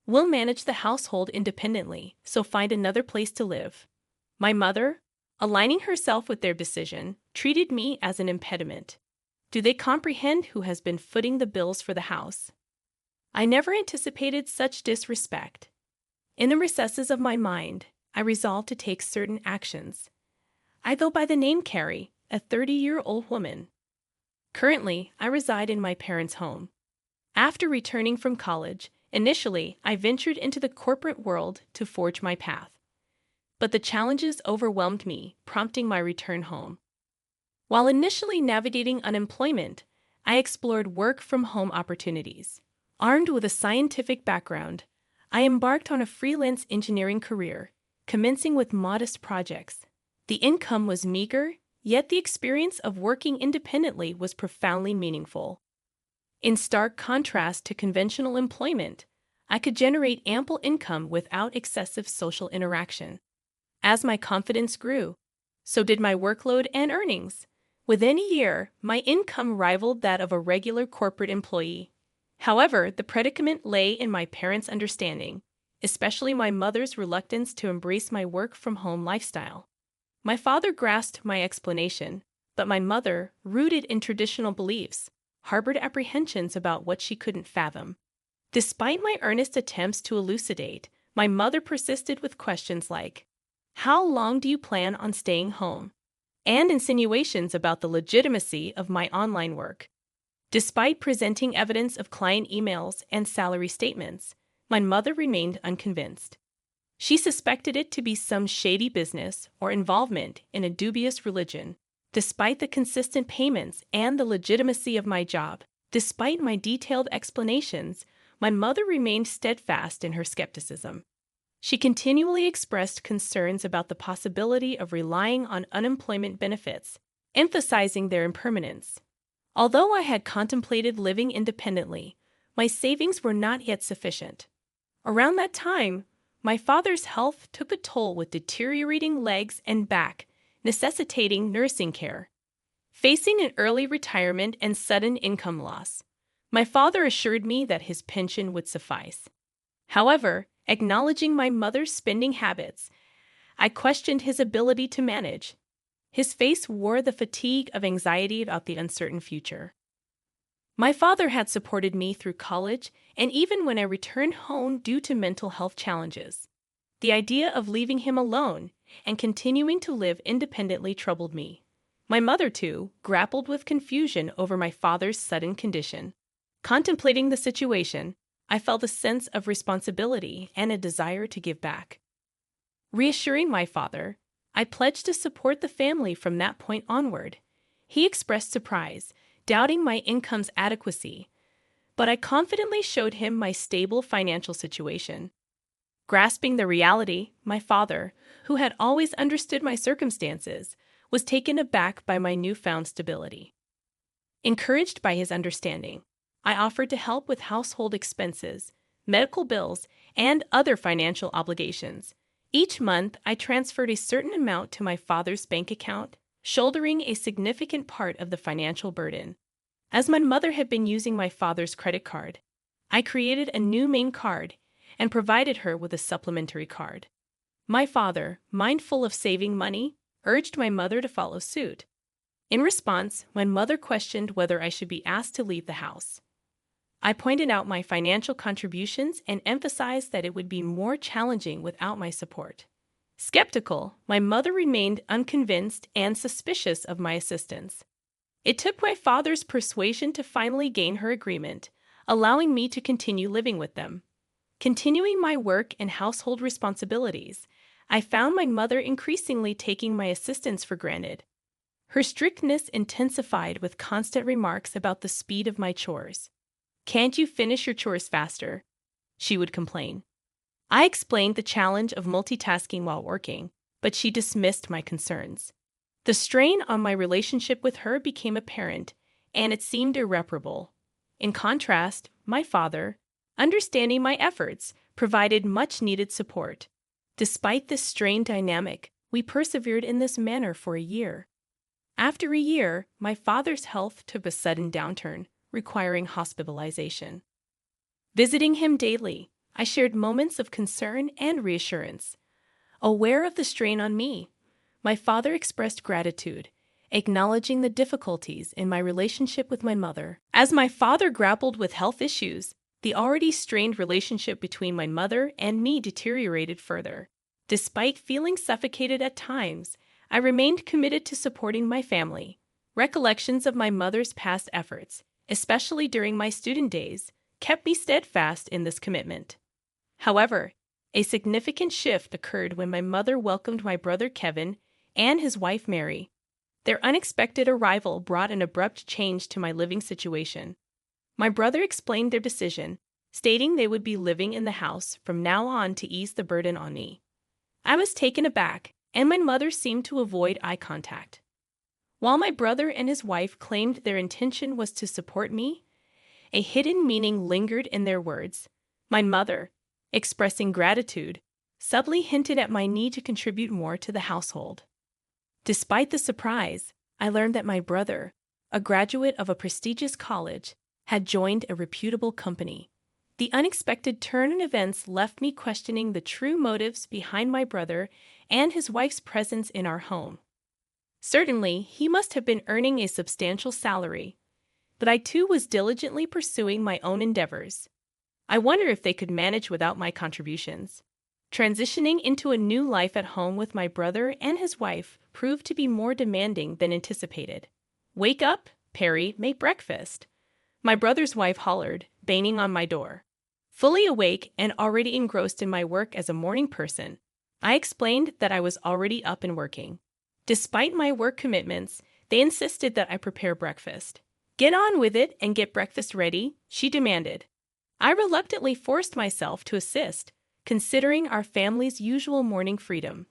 We'll manage the household independently, so find another place to live. My mother, aligning herself with their decision, treated me as an impediment. Do they comprehend who has been footing the bills for the house? I never anticipated such disrespect. In the recesses of my mind, I resolved to take certain actions. I go by the name Carrie, a 30-year-old woman. Currently, I reside in my parents' home. After returning from college, initially, I ventured into the corporate world to forge my path. But the challenges overwhelmed me, prompting my return home. While initially navigating unemployment, I explored work-from-home opportunities. Armed with a scientific background, I embarked on a freelance engineering career, commencing with modest projects. The income was meager, yet the experience of working independently was profoundly meaningful. In stark contrast to conventional employment, I could generate ample income without excessive social interaction. As my confidence grew, so did my workload and earnings. Within a year, my income rivaled that of a regular corporate employee. However, the predicament lay in my parents' understanding, especially my mother's reluctance to embrace my work-from-home lifestyle. My father grasped my explanation, but my mother, rooted in traditional beliefs, harbored apprehensions about what she couldn't fathom. Despite my earnest attempts to elucidate, my mother persisted with questions like, "How long do you plan on staying home?" and insinuations about the legitimacy of my online work. Despite presenting evidence of client emails and salary statements, my mother remained unconvinced. She suspected it to be some shady business or involvement in a dubious religion. Despite the consistent payments and the legitimacy of my job, despite my detailed explanations, my mother remained steadfast in her skepticism. She continually expressed concerns about the possibility of relying on unemployment benefits, emphasizing their impermanence. Although I had contemplated living independently, my savings were not yet sufficient. Around that time, my father's health took a toll with deteriorating legs and back, necessitating nursing care. Facing an early retirement and sudden income loss, my father assured me that his pension would suffice. However, acknowledging my mother's spending habits, I questioned his ability to manage. His face wore the fatigue of anxiety about the uncertain future. My father had supported me through college and even when I returned home due to mental health challenges. The idea of leaving him alone and continuing to live independently troubled me. My mother, too, grappled with confusion over my father's sudden condition. Contemplating the situation, I felt a sense of responsibility and a desire to give back. Reassuring my father, I pledged to support the family from that point onward. He expressed surprise, doubting my income's adequacy, but I confidently showed him my stable financial situation. Grasping the reality, my father, who had always understood my circumstances, was taken aback by my newfound stability. Encouraged by his understanding, I offered to help with household expenses, medical bills, and other financial obligations. Each month, I transferred a certain amount to my father's bank account, shouldering a significant part of the financial burden. As my mother had been using my father's credit card, I created a new main card and provided her with a supplementary card. My father, mindful of saving money, urged my mother to follow suit. In response, my mother questioned whether I should be asked to leave the house. I pointed out my financial contributions and emphasized that it would be more challenging without my support. Skeptical, my mother remained unconvinced and suspicious of my assistance. It took my father's persuasion to finally gain her agreement, allowing me to continue living with them. Continuing my work and household responsibilities, I found my mother increasingly taking my assistance for granted. Her strictness intensified with constant remarks about the speed of my chores. "Can't you finish your chores faster?" she would complain. I explained the challenge of multitasking while working, but she dismissed my concerns. The strain on my relationship with her became apparent, and it seemed irreparable. In contrast, my father, understanding my efforts, provided much-needed support. Despite this strained dynamic, we persevered in this manner for a year. After a year, my father's health took a sudden downturn, requiring hospitalization. Visiting him daily, I shared moments of concern and reassurance. Aware of the strain on me, my father expressed gratitude, acknowledging the difficulties in my relationship with my mother. As my father grappled with health issues, the already strained relationship between my mother and me deteriorated further. Despite feeling suffocated at times, I remained committed to supporting my family. Recollections of my mother's past efforts, especially during my student days, kept me steadfast in this commitment. However, a significant shift occurred when my mother welcomed my brother Kevin and his wife Mary. Their unexpected arrival brought an abrupt change to my living situation. My brother explained their decision, stating they would be living in the house from now on to ease the burden on me. I was taken aback, and my mother seemed to avoid eye contact. While my brother and his wife claimed their intention was to support me, a hidden meaning lingered in their words. My mother, expressing gratitude, subtly hinted at my need to contribute more to the household. Despite the surprise, I learned that my brother, a graduate of a prestigious college, had joined a reputable company. The unexpected turn in events left me questioning the true motives behind my brother and his wife's presence in our home. Certainly, he must have been earning a substantial salary, but I too was diligently pursuing my own endeavors. I wonder if they could manage without my contributions. Transitioning into a new life at home with my brother and his wife proved to be more demanding than anticipated. "Wake up, Perry, make breakfast," my brother's wife hollered, banging on my door. Fully awake and already engrossed in my work as a morning person, I explained that I was already up and working. Despite my work commitments, they insisted that I prepare breakfast. "Get on with it and get breakfast ready," she demanded. I reluctantly forced myself to assist, considering our family's usual morning freedom.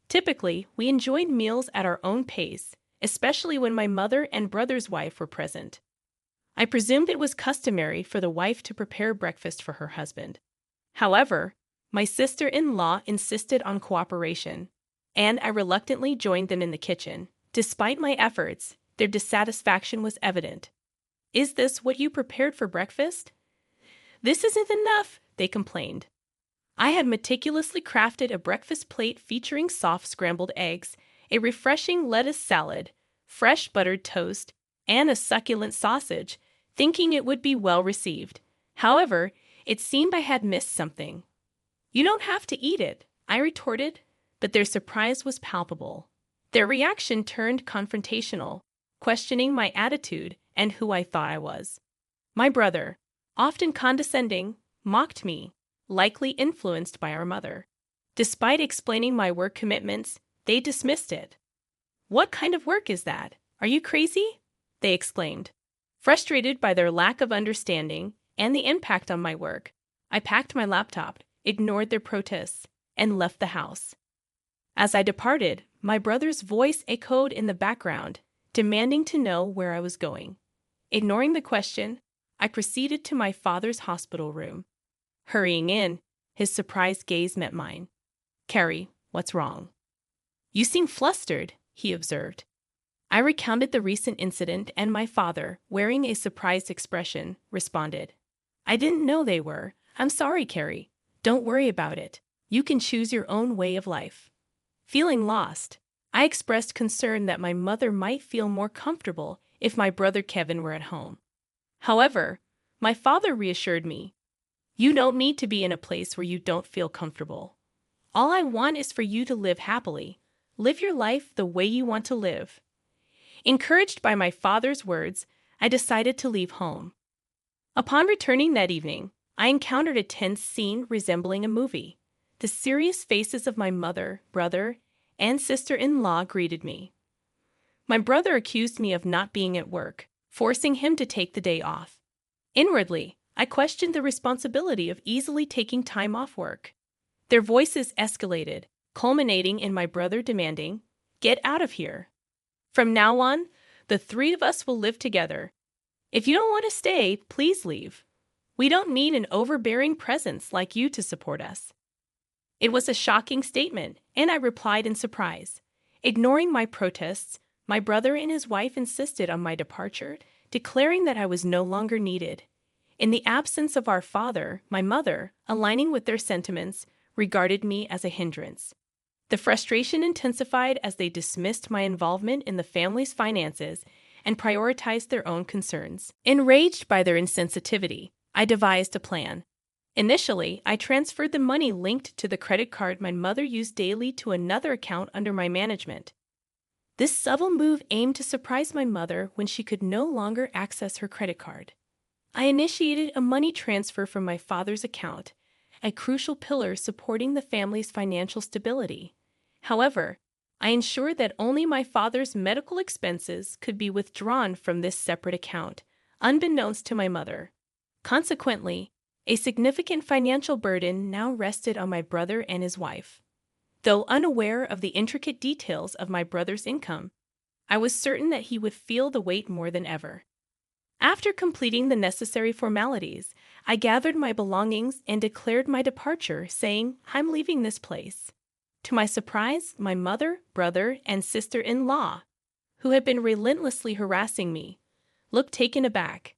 Typically, we enjoyed meals at our own pace, especially when my mother and brother's wife were present. I presumed it was customary for the wife to prepare breakfast for her husband. However, my sister-in-law insisted on cooperation, and I reluctantly joined them in the kitchen. Despite my efforts, their dissatisfaction was evident. "Is this what you prepared for breakfast?" "This isn't enough," they complained. I had meticulously crafted a breakfast plate featuring soft scrambled eggs, a refreshing lettuce salad, fresh buttered toast, and a succulent sausage, thinking it would be well received. However, it seemed I had missed something. "You don't have to eat it," I retorted, but their surprise was palpable. Their reaction turned confrontational, questioning my attitude and who I thought I was. My brother, often condescending, mocked me, likely influenced by our mother. Despite explaining my work commitments, they dismissed it. "What kind of work is that? Are you crazy?" they exclaimed. Frustrated by their lack of understanding and the impact on my work, I packed my laptop, ignored their protests, and left the house. As I departed, my brother's voice echoed in the background, demanding to know where I was going. Ignoring the question, I proceeded to my father's hospital room. Hurrying in, his surprised gaze met mine. "Carrie, what's wrong?" "You seem flustered," he observed. I recounted the recent incident, and my father, wearing a surprised expression, responded, "I didn't know they were. I'm sorry, Carrie. Don't worry about it. You can choose your own way of life." Feeling lost, I expressed concern that my mother might feel more comfortable if my brother Kevin were at home. However, my father reassured me, "You don't need to be in a place where you don't feel comfortable. All I want is for you to live happily. Live your life the way you want to live." Encouraged by my father's words, I decided to leave home. Upon returning that evening, I encountered a tense scene resembling a movie. The serious faces of my mother, brother, and sister-in-law greeted me. My brother accused me of not being at work, forcing him to take the day off. Inwardly, I questioned the responsibility of easily taking time off work. Their voices escalated, culminating in my brother demanding, "Get out of here. From now on, the three of us will live together. If you don't want to stay, please leave. We don't need an overbearing presence like you to support us." It was a shocking statement, and I replied in surprise. Ignoring my protests, my brother and his wife insisted on my departure, declaring that I was no longer needed. In the absence of our father, my mother, aligning with their sentiments, regarded me as a hindrance. The frustration intensified as they dismissed my involvement in the family's finances and prioritized their own concerns. Enraged by their insensitivity, I devised a plan. Initially, I transferred the money linked to the credit card my mother used daily to another account under my management. This subtle move aimed to surprise my mother when she could no longer access her credit card. I initiated a money transfer from my father's account, a crucial pillar supporting the family's financial stability. However, I ensured that only my father's medical expenses could be withdrawn from this separate account, unbeknownst to my mother. Consequently, a significant financial burden now rested on my brother and his wife. Though unaware of the intricate details of my brother's income, I was certain that he would feel the weight more than ever. After completing the necessary formalities, I gathered my belongings and declared my departure, saying, "I'm leaving this place." To my surprise, my mother, brother, and sister-in-law, who had been relentlessly harassing me, looked taken aback.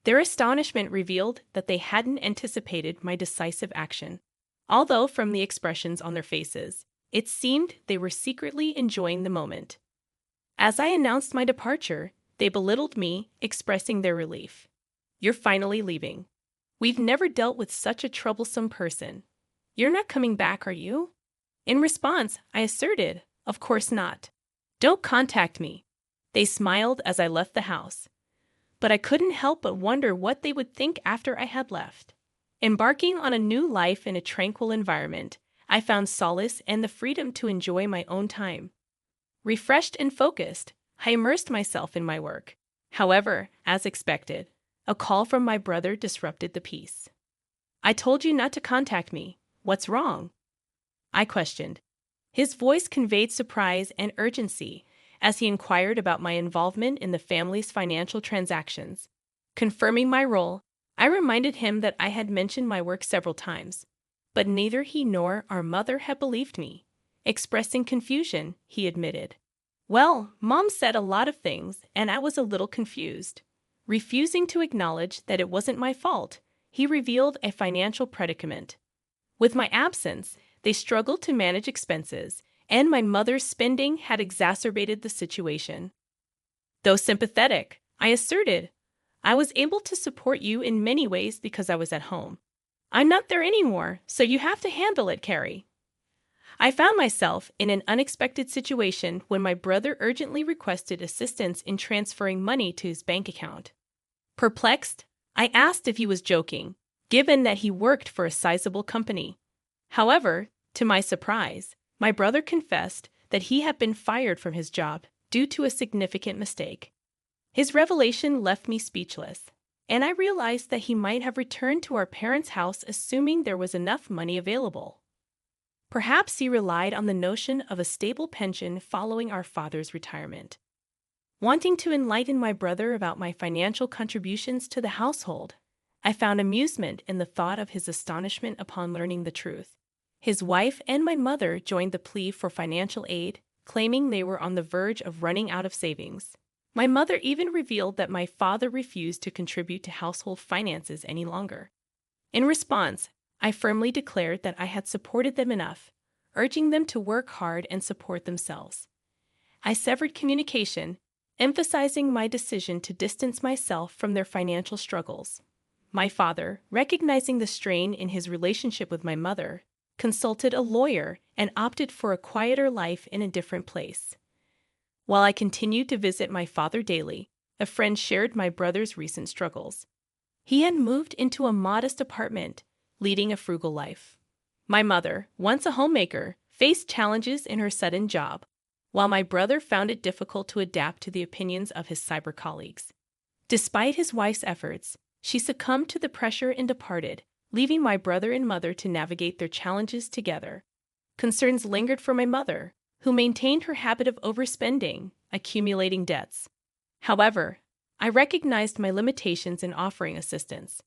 Their astonishment revealed that they hadn't anticipated my decisive action. Although from the expressions on their faces, it seemed they were secretly enjoying the moment. As I announced my departure, they belittled me, expressing their relief. "You're finally leaving. We've never dealt with such a troublesome person. You're not coming back, are you?" In response, I asserted, "Of course not. Don't contact me." They smiled as I left the house, but I couldn't help but wonder what they would think after I had left. Embarking on a new life in a tranquil environment, I found solace and the freedom to enjoy my own time. Refreshed and focused, I immersed myself in my work. However, as expected, a call from my brother disrupted the peace. "I told you not to contact me. What's wrong?" I questioned. His voice conveyed surprise and urgency as he inquired about my involvement in the family's financial transactions. Confirming my role, I reminded him that I had mentioned my work several times, but neither he nor our mother had believed me. Expressing confusion, he admitted, "Well, Mom said a lot of things, and I was a little confused." Refusing to acknowledge that it wasn't my fault, he revealed a financial predicament. With my absence, they struggled to manage expenses, and my mother's spending had exacerbated the situation. Though sympathetic, I asserted, "I was able to support you in many ways because I was at home. I'm not there anymore, so you have to handle it, Carrie." I found myself in an unexpected situation when my brother urgently requested assistance in transferring money to his bank account. Perplexed, I asked if he was joking, given that he worked for a sizable company. However, to my surprise, my brother confessed that he had been fired from his job due to a significant mistake. His revelation left me speechless, and I realized that he might have returned to our parents' house assuming there was enough money available. Perhaps he relied on the notion of a stable pension following our father's retirement. Wanting to enlighten my brother about my financial contributions to the household, I found amusement in the thought of his astonishment upon learning the truth. His wife and my mother joined the plea for financial aid, claiming they were on the verge of running out of savings. My mother even revealed that my father refused to contribute to household finances any longer. In response, I firmly declared that I had supported them enough, urging them to work hard and support themselves. I severed communication, emphasizing my decision to distance myself from their financial struggles. My father, recognizing the strain in his relationship with my mother, consulted a lawyer and opted for a quieter life in a different place. While I continued to visit my father daily, a friend shared my brother's recent struggles. He had moved into a modest apartment, leading a frugal life. My mother, once a homemaker, faced challenges in her sudden job, while my brother found it difficult to adapt to the opinions of his cyber colleagues. Despite his wife's efforts, she succumbed to the pressure and departed, leaving my brother and mother to navigate their challenges together. Concerns lingered for my mother, who maintained her habit of overspending, accumulating debts. However, I recognized my limitations in offering assistance.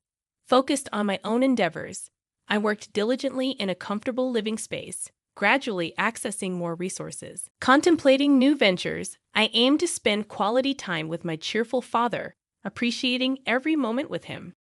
Focused on my own endeavors, I worked diligently in a comfortable living space, gradually accessing more resources. Contemplating new ventures, I aimed to spend quality time with my cheerful father, appreciating every moment with him.